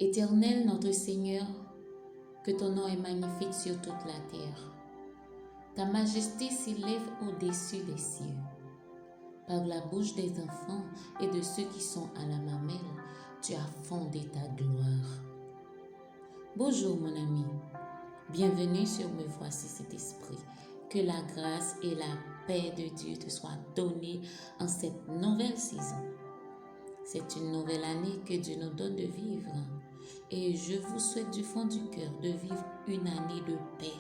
Éternel notre Seigneur, que ton nom est magnifique sur toute la terre. Ta majesté s'élève au-dessus des cieux. Par la bouche des enfants et de ceux qui sont à la mamelle, tu as fondé ta gloire. Bonjour mon ami, bienvenue sur Me Voici cet esprit. Que la grâce et la paix de Dieu te soient données en cette nouvelle saison. C'est une nouvelle année que Dieu nous donne de vivre. Et je vous souhaite du fond du cœur de vivre une année de paix,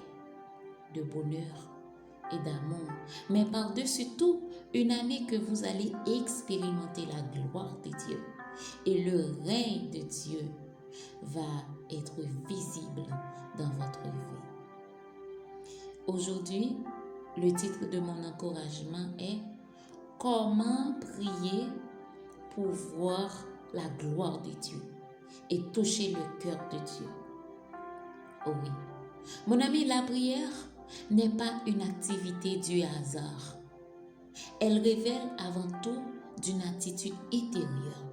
de bonheur et d'amour. Mais par-dessus tout, une année que vous allez expérimenter la gloire de Dieu. Et le règne de Dieu va être visible dans votre vie. Aujourd'hui, le titre de mon encouragement est « Comment prier pour voir la gloire de Dieu et toucher le cœur de Dieu ?» Oh oui. Mon ami, la prière n'est pas une activité du hasard. Elle révèle avant tout d'une attitude intérieure.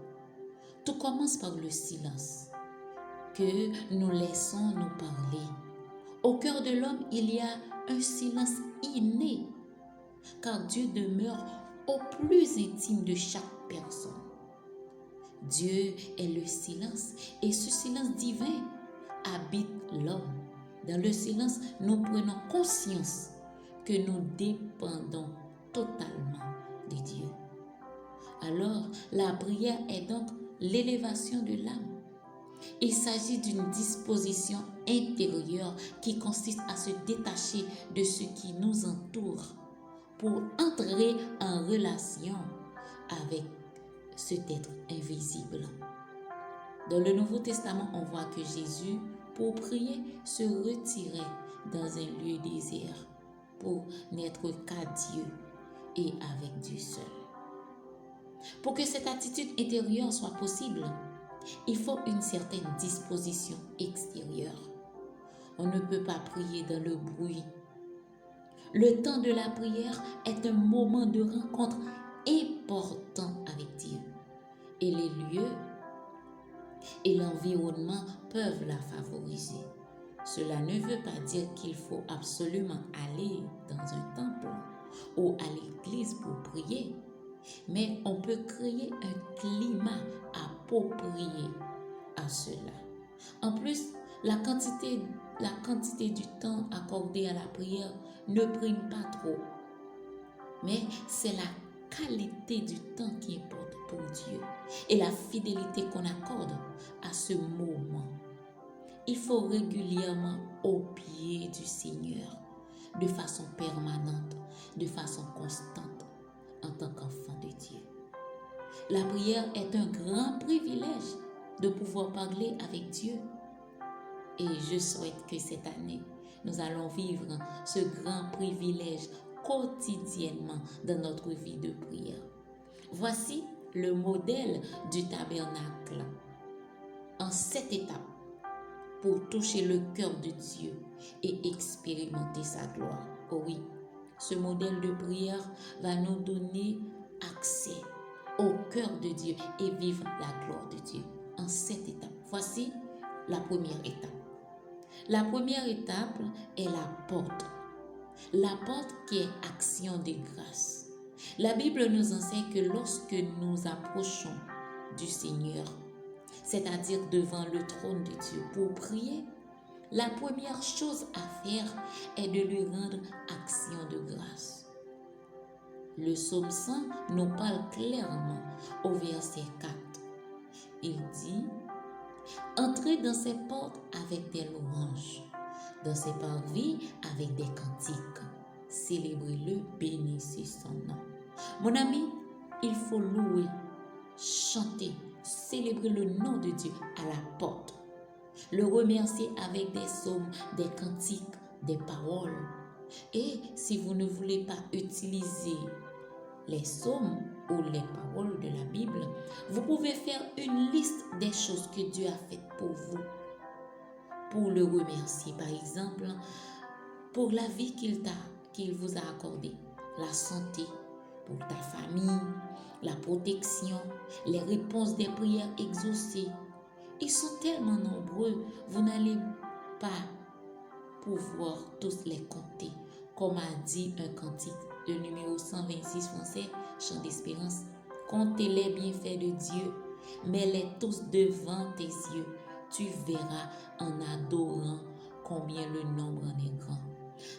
Tout commence par le silence que nous laissons nous parler. Au cœur de l'homme, il y a un silence inné, car Dieu demeure au plus intime de chaque personne. Dieu est le silence et ce silence divin habite l'homme. Dans le silence, nous prenons conscience que nous dépendons totalement de Dieu. Alors, la prière est donc l'élévation de l'âme. Il s'agit d'une disposition intérieure qui consiste à se détacher de ce qui nous entoure pour entrer en relation avec cet être invisible. Dans le Nouveau Testament, on voit que Jésus, pour prier, se retirait dans un lieu désert pour n'être qu'à Dieu et avec Dieu seul. Pour que cette attitude intérieure soit possible, il faut une certaine disposition extérieure. On ne peut pas prier dans le bruit. Le temps de la prière est un moment de rencontre important avec Dieu. Et les lieux et l'environnement peuvent la favoriser. Cela ne veut pas dire qu'il faut absolument aller dans un temple ou à l'église pour prier, mais on peut créer un climat approprié à cela. En plus, la quantité du temps accordé à la prière ne prime pas trop, mais c'est la qualité du temps qui importe pour Dieu et la fidélité qu'on accorde à ce moment. Il faut régulièrement au pied du Seigneur, de façon permanente, de façon constante, en tant qu'enfant de Dieu. La prière est un grand privilège de pouvoir parler avec Dieu. Et je souhaite que cette année, nous allons vivre ce grand privilège quotidiennement dans notre vie de prière. Voici le modèle du tabernacle en 7 étapes pour toucher le cœur de Dieu et expérimenter sa gloire. Oh oui, ce modèle de prière va nous donner accès au cœur de Dieu et vivre la gloire de Dieu en 7 étapes. Voici la première étape. La première étape est la porte. La porte qui est action de grâce. La Bible nous enseigne que lorsque nous approchons du Seigneur, c'est-à-dire devant le trône de Dieu pour prier, la première chose à faire est de lui rendre action de grâce. Le psaume 100 nous parle clairement au verset 4. Il dit « Entrez dans ses portes avec des louanges, dans ses parvis avec des cantiques. Célébrez-le, bénissez son nom. » Mon ami, il faut louer, chanter, célébrer le nom de Dieu à la porte. Le remercier avec des psaumes, des cantiques, des paroles. Et si vous ne voulez pas utiliser les psaumes ou les paroles de la Bible, vous pouvez faire une liste des choses que Dieu a faites pour vous, pour le remercier. Par exemple, pour la vie qu'il vous a accordée, la santé, pour ta famille, la protection, les réponses des prières exaucées, Ils sont tellement nombreux, vous n'allez pas pouvoir tous les compter. Comme a dit un cantique, le numéro 126 français, Chant d'espérance. Comptez les bienfaits de Dieu, mets-les tous devant tes yeux. Tu verras en adorant combien le nombre en est grand.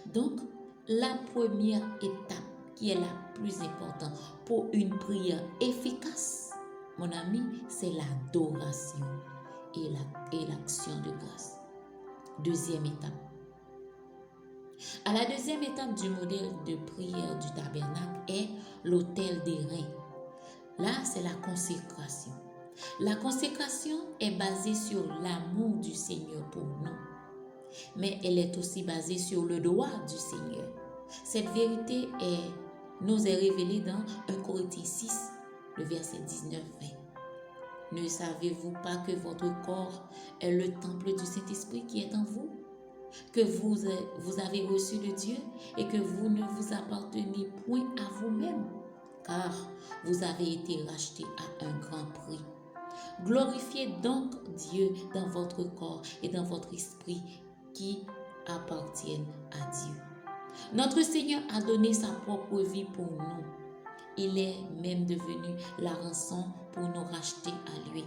Donc, la première étape qui est la plus importante pour une prière efficace, mon ami, c'est l'adoration et l'action de grâce. Deuxième étape. À la deuxième étape du modèle de prière du tabernacle est l'autel des reins. Là, c'est la consécration. La consécration est basée sur l'amour du Seigneur pour nous, mais elle est aussi basée sur le droit du Seigneur. Cette vérité nous est révélée dans 1 Corinthiens 6, le verset 19-20. Ne savez-vous pas que votre corps est le temple du Saint-Esprit qui est en vous, que vous avez reçu de Dieu et que vous ne vous appartenez point à vous-même, car vous avez été rachetés à un grand prix. Glorifiez donc Dieu dans votre corps et dans votre esprit qui appartiennent à Dieu. Notre Seigneur a donné sa propre vie pour nous. Il est même devenu la rançon pour nous racheter à lui.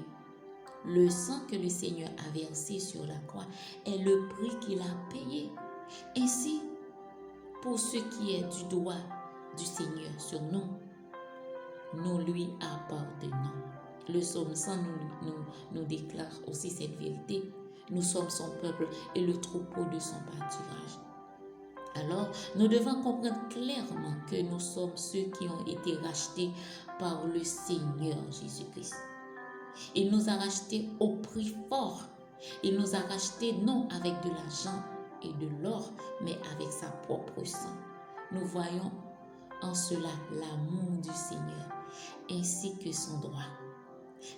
Le sang que le Seigneur a versé sur la croix est le prix qu'il a payé. Ainsi, pour ce qui est du droit du Seigneur sur nous, nous lui appartenons. Le psaume 100 nous déclare aussi cette vérité. Nous sommes son peuple et le troupeau de son pâturage. Alors, nous devons comprendre clairement que nous sommes ceux qui ont été rachetés par le Seigneur Jésus-Christ. Il nous a rachetés au prix fort. Il nous a rachetés non avec de l'argent et de l'or, mais avec sa propre sang. Nous voyons en cela l'amour du Seigneur, ainsi que son droit.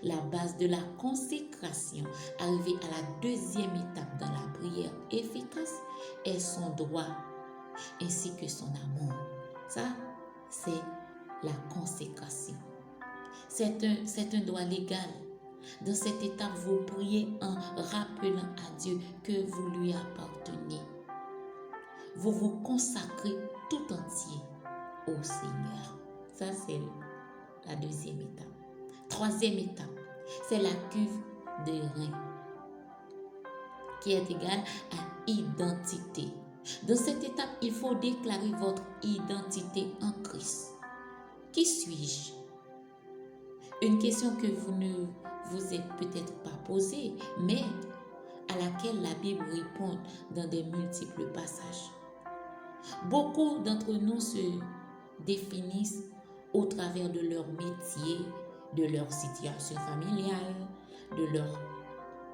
La base de la consécration, arrivée à la deuxième étape dans la prière efficace, est son droit, ainsi que son amour. Ça, c'est la consécration. C'est un droit légal. Dans cette étape, vous priez en rappelant à Dieu que vous lui appartenez. Vous vous consacrez tout entier au Seigneur. Ça, c'est la deuxième étape. Troisième étape, c'est la cuve des reins, qui est égale à identité. Dans cette étape, il faut déclarer votre identité en Christ. Qui suis-je? Une question que vous ne vous êtes peut-être pas posée, mais à laquelle la Bible répond dans de multiples passages. Beaucoup d'entre nous se définissent au travers de leur métier, de leur situation familiale, de leur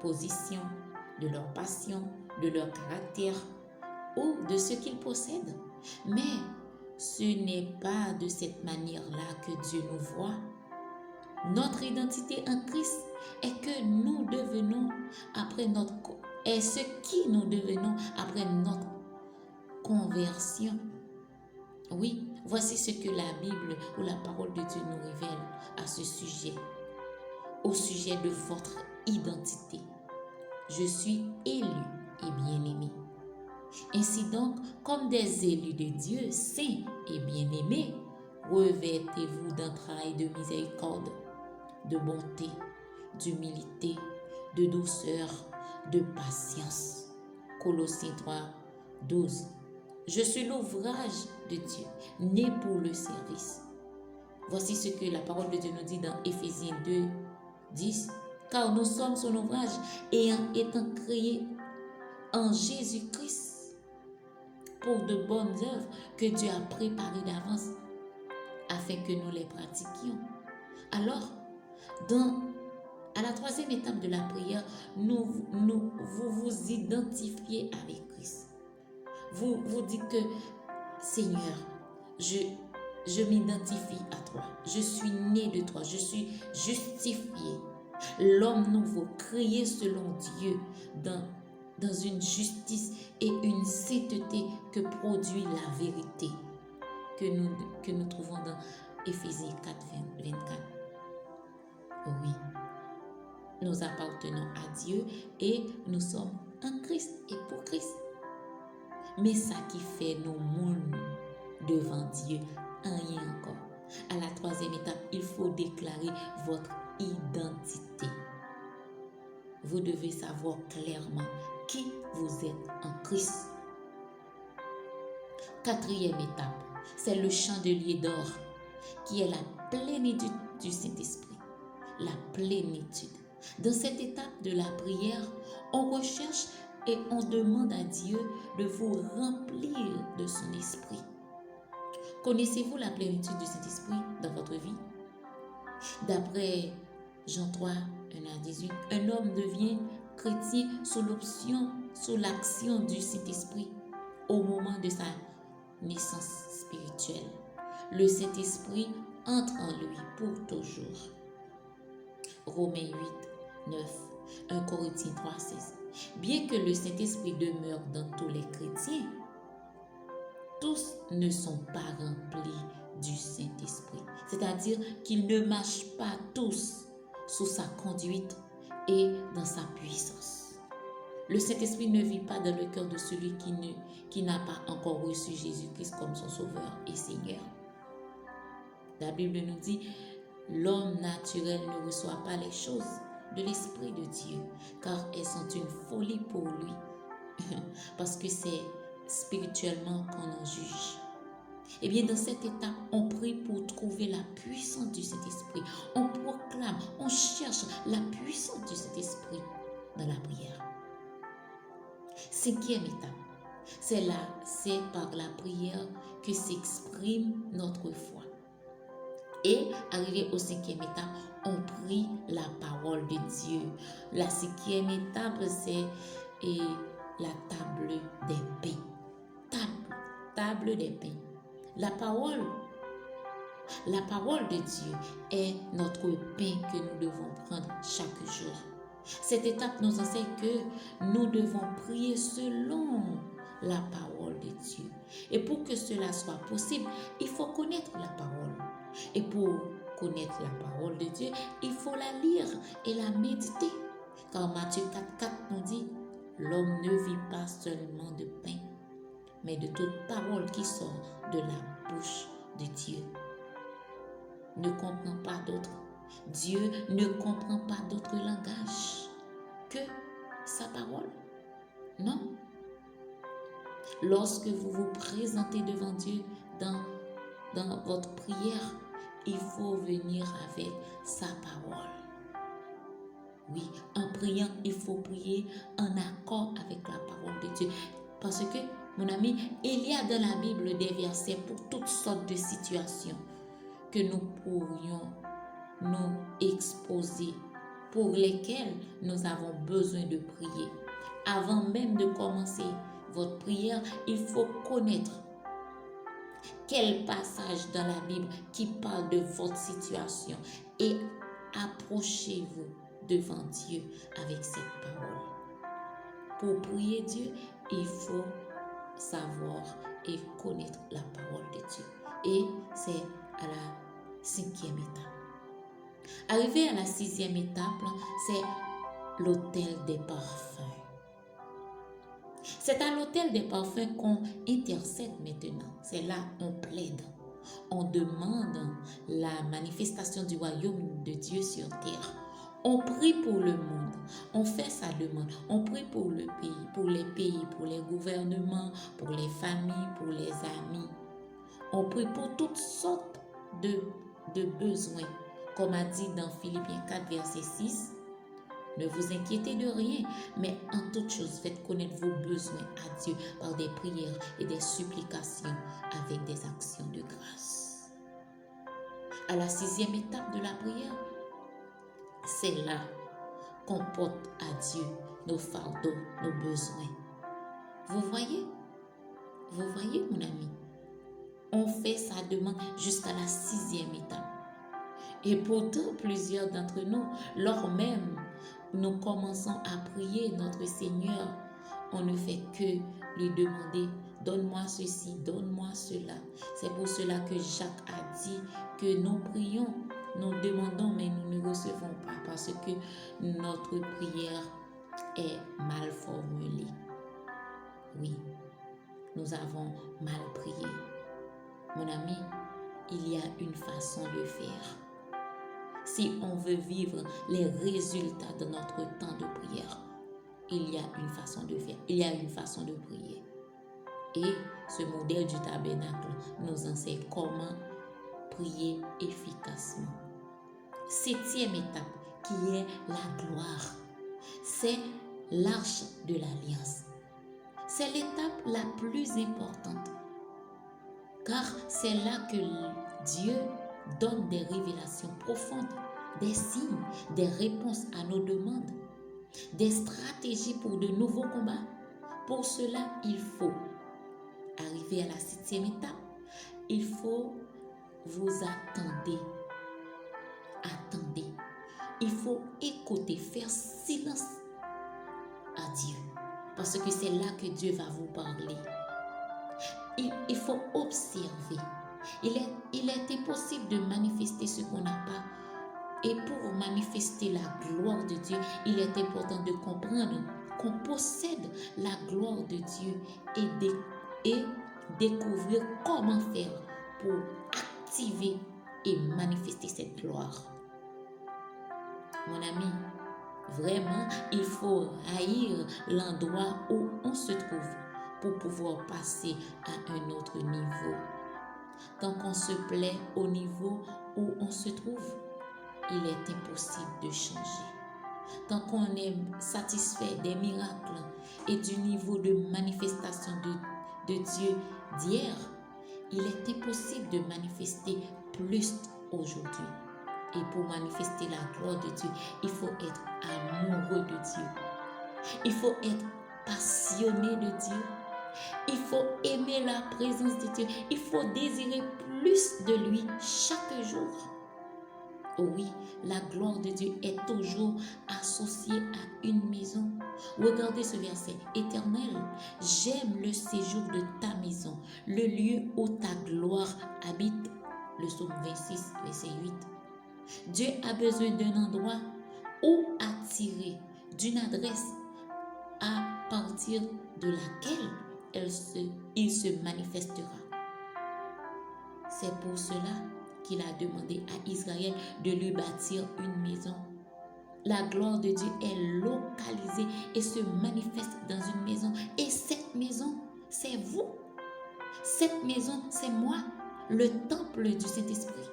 position, de leur passion, de leur caractère ou de ce qu'ils possèdent. Mais ce n'est pas de cette manière-là que Dieu nous voit. Notre identité en Christ est que nous devenons est ce qui nous devenons après notre conversion. Oui, voici ce que la Bible ou la parole de Dieu nous révèle à ce sujet, au sujet de votre identité. Je suis élu et bien-aimé. Ainsi donc, comme des élus de Dieu, saints et bien-aimés, revêtez-vous d'entrailles de miséricorde, de bonté, d'humilité, de douceur, de patience. Colossiens 3, 12. Je suis l'ouvrage de Dieu, né pour le service. Voici ce que la parole de Dieu nous dit dans Éphésiens 2, 10. Car nous sommes son ouvrage, étant créés en Jésus-Christ pour de bonnes œuvres que Dieu a préparées d'avance afin que nous les pratiquions. Alors, à la troisième étape de la prière, vous vous identifiez avec Christ. Vous dites que Seigneur, je m'identifie à toi. Je suis né de toi. Je suis justifié. L'homme nouveau, créé selon Dieu dans une justice et une sainteté que produit la vérité que nous trouvons dans Éphésiens 4, 24. Oui. nous appartenons à Dieu et nous sommes en Christ et pour Christ. Mais ça qui fait nos mondes devant Dieu, rien encore. À la troisième étape, il faut déclarer votre identité. Vous devez savoir clairement qui vous êtes en Christ. Quatrième étape, c'est le chandelier d'or qui est la plénitude du Saint-Esprit. La plénitude. Dans cette étape de la prière, on recherche et on demande à Dieu de vous remplir de son esprit. Connaissez-vous la plénitude du Saint-Esprit dans votre vie? D'après Jean 3, 1 à 18, un homme devient chrétien sous l'action du Saint-Esprit au moment de sa naissance spirituelle. Le Saint-Esprit entre en lui pour toujours. Romains 8, 9, 1 Corinthiens 3, 16. Bien que le Saint-Esprit demeure dans tous les chrétiens, tous ne sont pas remplis du Saint-Esprit. C'est-à-dire qu'ils ne marchent pas tous sous sa conduite et dans sa puissance. Le Saint-Esprit ne vit pas dans le cœur de celui qui n'a pas encore reçu Jésus-Christ comme son Sauveur et Seigneur. La Bible nous dit, l'homme naturel ne reçoit pas les choses de l'Esprit de Dieu, car elles sont une folie pour lui, parce que c'est spirituellement qu'on en juge. Et bien, dans cette étape, on prie pour trouver la puissance du Saint-Esprit. On proclame, on cherche la puissance du Saint-Esprit dans la prière. Cinquième étape, c'est par la prière que s'exprime notre foi. Et arrivé au cinquième étape, on prie la parole de Dieu. La cinquième étape, c'est la table des pains. Table des pains. La parole de Dieu est notre pain que nous devons prendre chaque jour. Cette étape nous enseigne que nous devons prier selon la parole de Dieu. Et pour que cela soit possible, il faut connaître la parole. Et pour connaître la parole de Dieu, il faut la lire et la méditer. Car Matthieu 4,4 nous dit, l'homme ne vit pas seulement de pain, mais de toute parole qui sort de la bouche de Dieu. Ne comprend pas d'autre. Dieu ne comprend pas d'autre langage que sa parole. Non. Lorsque vous vous présentez devant Dieu dans votre prière, il faut venir avec sa parole. Oui, en priant, il faut prier en accord avec la parole de Dieu. Parce que, mon ami, il y a dans la Bible des versets pour toutes sortes de situations que nous pourrions nous exposer, pour lesquelles nous avons besoin de prier. Avant même de commencer votre prière, il faut connaître quel passage dans la Bible qui parle de votre situation et approchez-vous devant Dieu avec cette parole. Pour prier Dieu, il faut savoir et connaître la parole de Dieu. Et c'est à la cinquième étape. Arrivé à la sixième étape, c'est l'autel des parfums. C'est à l'autel des parfums qu'on intercède maintenant. C'est là qu'on plaide. On demande la manifestation du royaume de Dieu sur terre. On prie pour le monde. On fait sa demande. On prie pour le pays, pour les gouvernements, pour les familles, pour les amis. On prie pour toutes sortes de besoins. Comme a dit dans Philippiens 4, verset 6, ne vous inquiétez de rien, mais en toutes choses, faites connaître vos besoins à Dieu par des prières et des supplications avec des actions de grâce. À la sixième étape de la prière, c'est là qu'on porte à Dieu nos fardeaux, nos besoins. Vous voyez, mon ami, on fait sa demande jusqu'à la sixième étape. Et pourtant, plusieurs d'entre nous, lors même nous commençons à prier notre Seigneur, on ne fait que lui demander, donne-moi ceci, donne-moi cela. C'est pour cela que Jacques a dit que nous prions Nous demandons, mais nous ne recevons pas parce que notre prière est mal formulée. Oui, nous avons mal prié. Mon ami, il y a une façon de faire. Si on veut vivre les résultats de notre temps de prière, il y a une façon de faire, il y a une façon de prier. Et ce modèle du tabernacle nous enseigne comment prier efficacement. 7e étape, qui est la gloire, c'est l'arche de l'alliance. C'est l'étape la plus importante, car c'est là que Dieu donne des révélations profondes, des signes, des réponses à nos demandes, des stratégies pour de nouveaux combats. Pour cela, il faut arriver à la 7e étape. Il faut vous attendre. Attendez. Il faut écouter, faire silence à Dieu. Parce que c'est là que Dieu va vous parler. Il faut observer. Il est impossible de manifester ce qu'on n'a pas. Et pour manifester la gloire de Dieu, il est important de comprendre qu'on possède la gloire de Dieu et découvrir comment faire pour activer et manifester cette gloire. Mon ami, vraiment, il faut haïr l'endroit où on se trouve pour pouvoir passer à un autre niveau. Tant qu'on se plaît au niveau où on se trouve, il est impossible de changer. Tant qu'on est satisfait des miracles et du niveau de manifestation de Dieu d'hier, il est impossible de manifester plus aujourd'hui. Et pour manifester la gloire de Dieu, il faut être amoureux de Dieu. Il faut être passionné de Dieu. Il faut aimer la présence de Dieu. Il faut désirer plus de lui chaque jour. Oui, la gloire de Dieu est toujours associée à une maison. Regardez ce verset. Éternel, j'aime le séjour de ta maison, le lieu où ta gloire habite. Le psaume 26, verset 8. Dieu a besoin d'un endroit où attirer, d'une adresse à partir de laquelle il se manifestera. C'est pour cela qu'il a demandé à Israël de lui bâtir une maison. La gloire de Dieu est localisée et se manifeste dans une maison. Et cette maison, c'est vous. Cette maison, c'est moi, le temple du Saint-Esprit,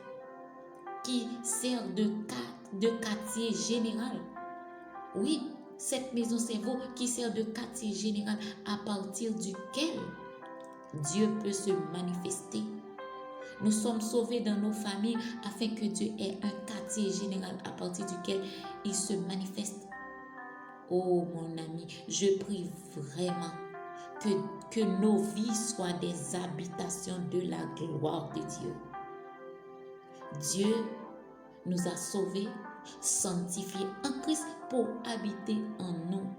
qui sert de quartier général. Oui, cette maison, c'est vous qui sert de quartier général à partir duquel Dieu peut se manifester. Nous sommes sauvés dans nos familles afin que Dieu ait un quartier général à partir duquel il se manifeste. Oh mon ami, je prie vraiment que nos vies soient des habitations de la gloire de Dieu. Dieu nous a sauvés, sanctifiés en Christ pour habiter en nous.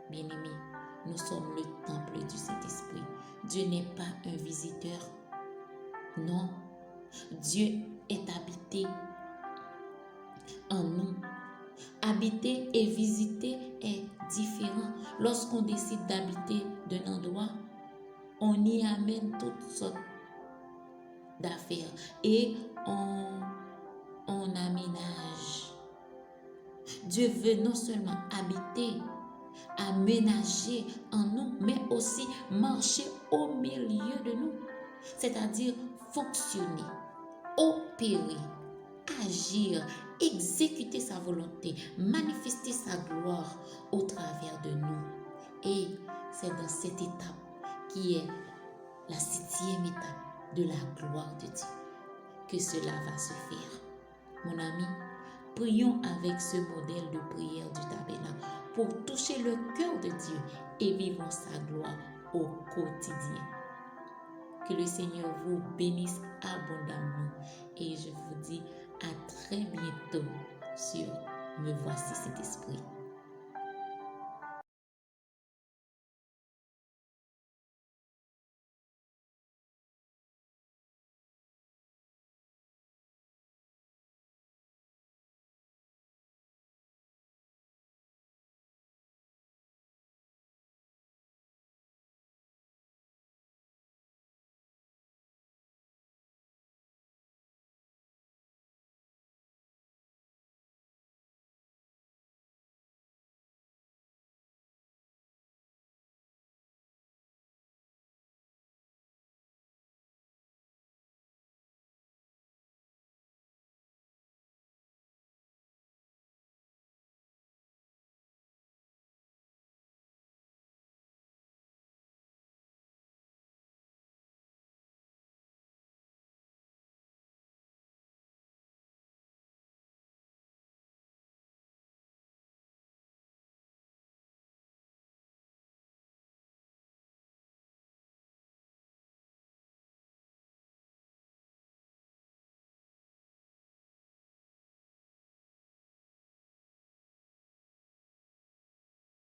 Bien-aimés, nous sommes le temple du Saint-Esprit. Dieu n'est pas un visiteur. Non, Dieu est habité en nous. Habiter et visiter est différent. Lorsqu'on décide d'habiter d'un endroit, on y amène toutes sortes d'affaires et on aménage. Dieu veut non seulement habiter, aménager en nous, mais aussi marcher au milieu de nous. C'est-à-dire fonctionner, opérer, agir, exécuter sa volonté, manifester sa gloire au travers de nous. Et c'est dans cette étape qui est la 7e étape de la gloire de Dieu que cela va se faire. Mon ami, prions avec ce modèle de prière du tabernacle pour toucher le cœur de Dieu et vivons sa gloire au quotidien. Que le Seigneur vous bénisse abondamment et je vous dis à très bientôt sur Me Voici Saint-Esprit.